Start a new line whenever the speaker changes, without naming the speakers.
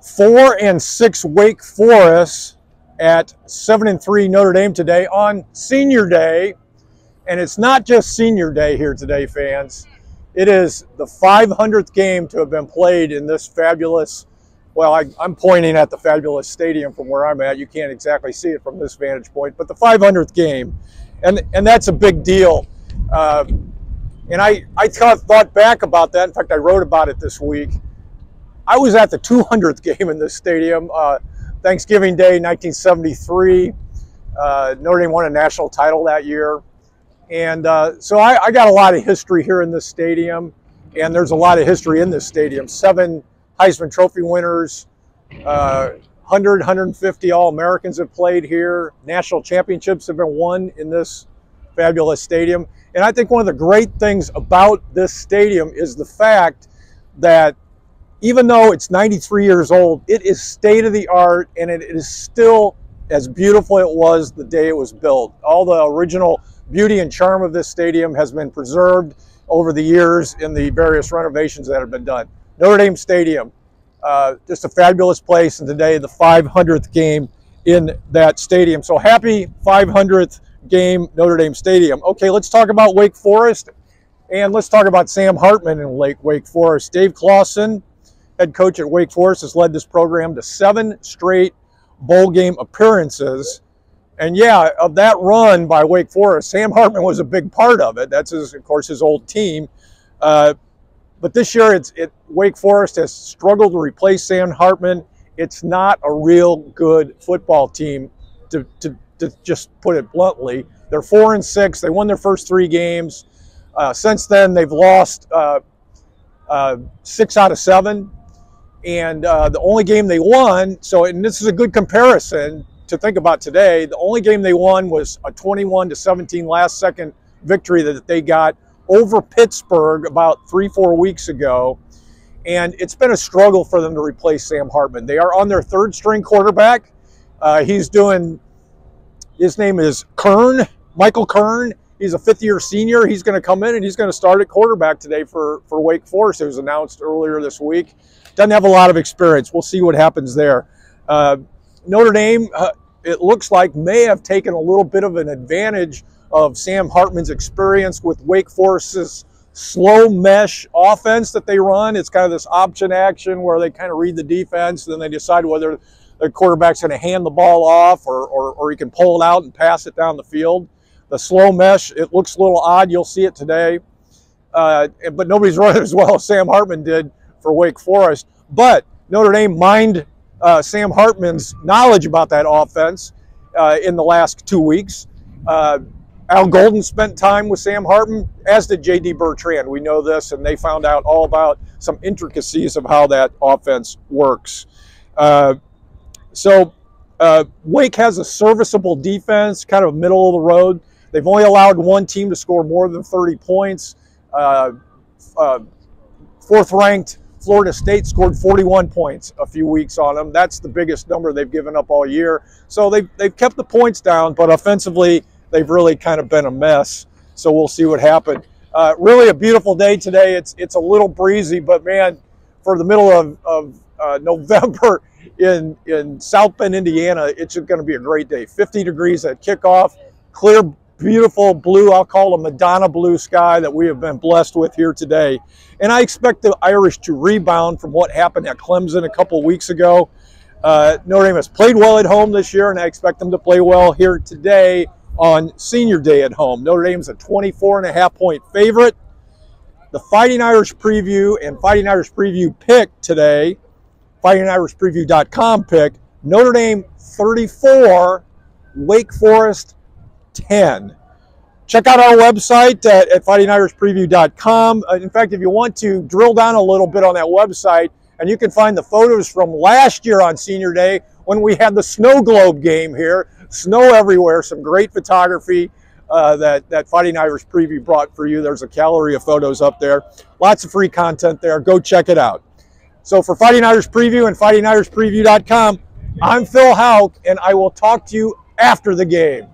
4-6 Wake Forest at 7-3 Notre Dame today on Senior Day. And it's not just Senior Day here today, fans. It is the 500th game to have been played in this fabulous, well, I'm pointing at the fabulous stadium from where I'm at. You can't exactly see it from this vantage point, but the 500th game. And that's a big deal. And I thought back about that. In fact, I wrote about it this week. I was at the 200th game in this stadium, Thanksgiving Day, 1973. Notre Dame won a national title that year. And so I got a lot of history here in this stadium, and there's a lot of history in this stadium. 7 Heisman Trophy winners, 100, 150 All-Americans have played here. National championships have been won in this fabulous stadium. And I think one of the great things about this stadium is the fact that even though it's 93 years old, it is state-of-the-art, and it is still as beautiful as it was the day it was built. All the original beauty and charm of this stadium has been preserved over the years in the various renovations that have been done. Notre Dame Stadium, just a fabulous place, and today the 500th game in that stadium. So happy 500th game, Notre Dame Stadium. Okay, let's talk about Wake Forest, and let's talk about Sam Hartman in Wake Forest. Dave Clawson, head coach at Wake Forest, has led this program to 7 straight bowl game appearances. And yeah, of that run by Wake Forest, Sam Hartman was a big part of it. That's, of course, his old team. But this year, Wake Forest has struggled to replace Sam Hartman. It's not a real good football team, to just put it bluntly. They're 4-6. They won their first 3 games. Since then, they've lost 6 out of 7. And the only game they won, and this is a good comparison to think about today, the only game they won was a 21-17 last-second victory that they got over Pittsburgh about 3-4 weeks ago. And it's been a struggle for them to replace Sam Hartman. They are on their 3rd-string quarterback. His name is Kern, Michael Kern. He's a 5th-year senior. He's going to come in and he's going to start at quarterback today for Wake Forest. It was announced earlier this week. Doesn't have a lot of experience. We'll see what happens there. Notre Dame, it looks like, may have taken a little bit of an advantage of Sam Hartman's experience with Wake Forest's slow mesh offense that they run. It's kind of this option action where they kind of read the defense, and then they decide whether the quarterback's going to hand the ball off or he can pull it out and pass it down the field. The slow mesh, it looks a little odd. You'll see it today. But nobody's running as well as Sam Hartman did for Wake Forest. But Notre Dame mined Sam Hartman's knowledge about that offense in the last 2 weeks. Al Golden spent time with Sam Hartman, as did J.D. Bertrand. We know this, and they found out all about some intricacies of how that offense works. Wake has a serviceable defense, kind of middle of the road. They've only allowed 1 team to score more than 30 points. 4th-ranked Florida State scored 41 points a few weeks on them. That's the biggest number they've given up all year. So they've kept the points down, but offensively, they've really kind of been a mess. So we'll see what happens. Really a beautiful day today. It's a little breezy, but man, for the middle of November in South Bend, Indiana, it's going to be a great day. 50 degrees at kickoff, clear, beautiful blue, I'll call a Madonna blue sky that we have been blessed with here today. And I expect the Irish to rebound from what happened at Clemson a couple weeks ago. Notre Dame has played well at home this year, and I expect them to play well here today on Senior Day at home. Notre Dame's a 24.5-point favorite. The Fighting Irish preview and Fighting Irish preview pick today, fightingirishpreview.com pick, Notre Dame 34, Wake Forest 10. Check out our website at fightingirishpreview.com. In fact, if you want to drill down a little bit on that website, and you can find the photos from last year on Senior Day when we had the snow globe game here. Snow everywhere, some great photography that Fighting Irish Preview brought for you. There's a gallery of photos up there. Lots of free content there. Go check it out. So for Fighting Irish Preview and fightingirishpreview.com, I'm Phil Houck, and I will talk to you after the game.